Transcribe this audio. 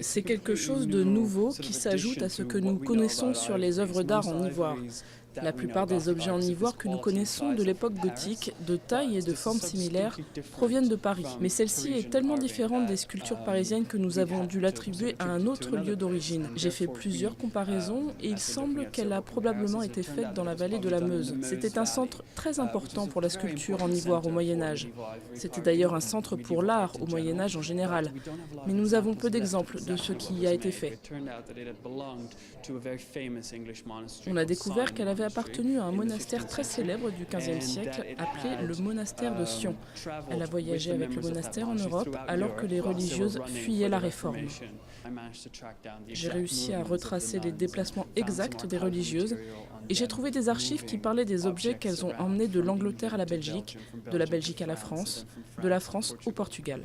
C'est quelque chose de nouveau qui s'ajoute à ce que nous connaissons sur les œuvres d'art en ivoire. La plupart des objets en ivoire que nous connaissons de l'époque gothique, de taille et de forme similaires, proviennent de Paris. Mais celle-ci est tellement différente des sculptures parisiennes que nous avons dû l'attribuer à un autre lieu d'origine. J'ai fait plusieurs comparaisons et il semble qu'elle a probablement été faite dans la vallée de la Meuse. C'était un centre très important pour la sculpture en ivoire au Moyen-Âge. C'était d'ailleurs un centre pour l'art au Moyen-Âge en général. Mais nous avons peu d'exemples de ce qui y a été fait. On a découvert qu'elle avait appartenu à un monastère très célèbre du XVe siècle appelé le monastère de Sion. Elle a voyagé avec le monastère en Europe alors que les religieuses fuyaient la Réforme. J'ai réussi à retracer les déplacements exacts des religieuses et j'ai trouvé des archives qui parlaient des objets qu'elles ont emmenés de l'Angleterre à la Belgique, de la Belgique à la France, de la France au Portugal.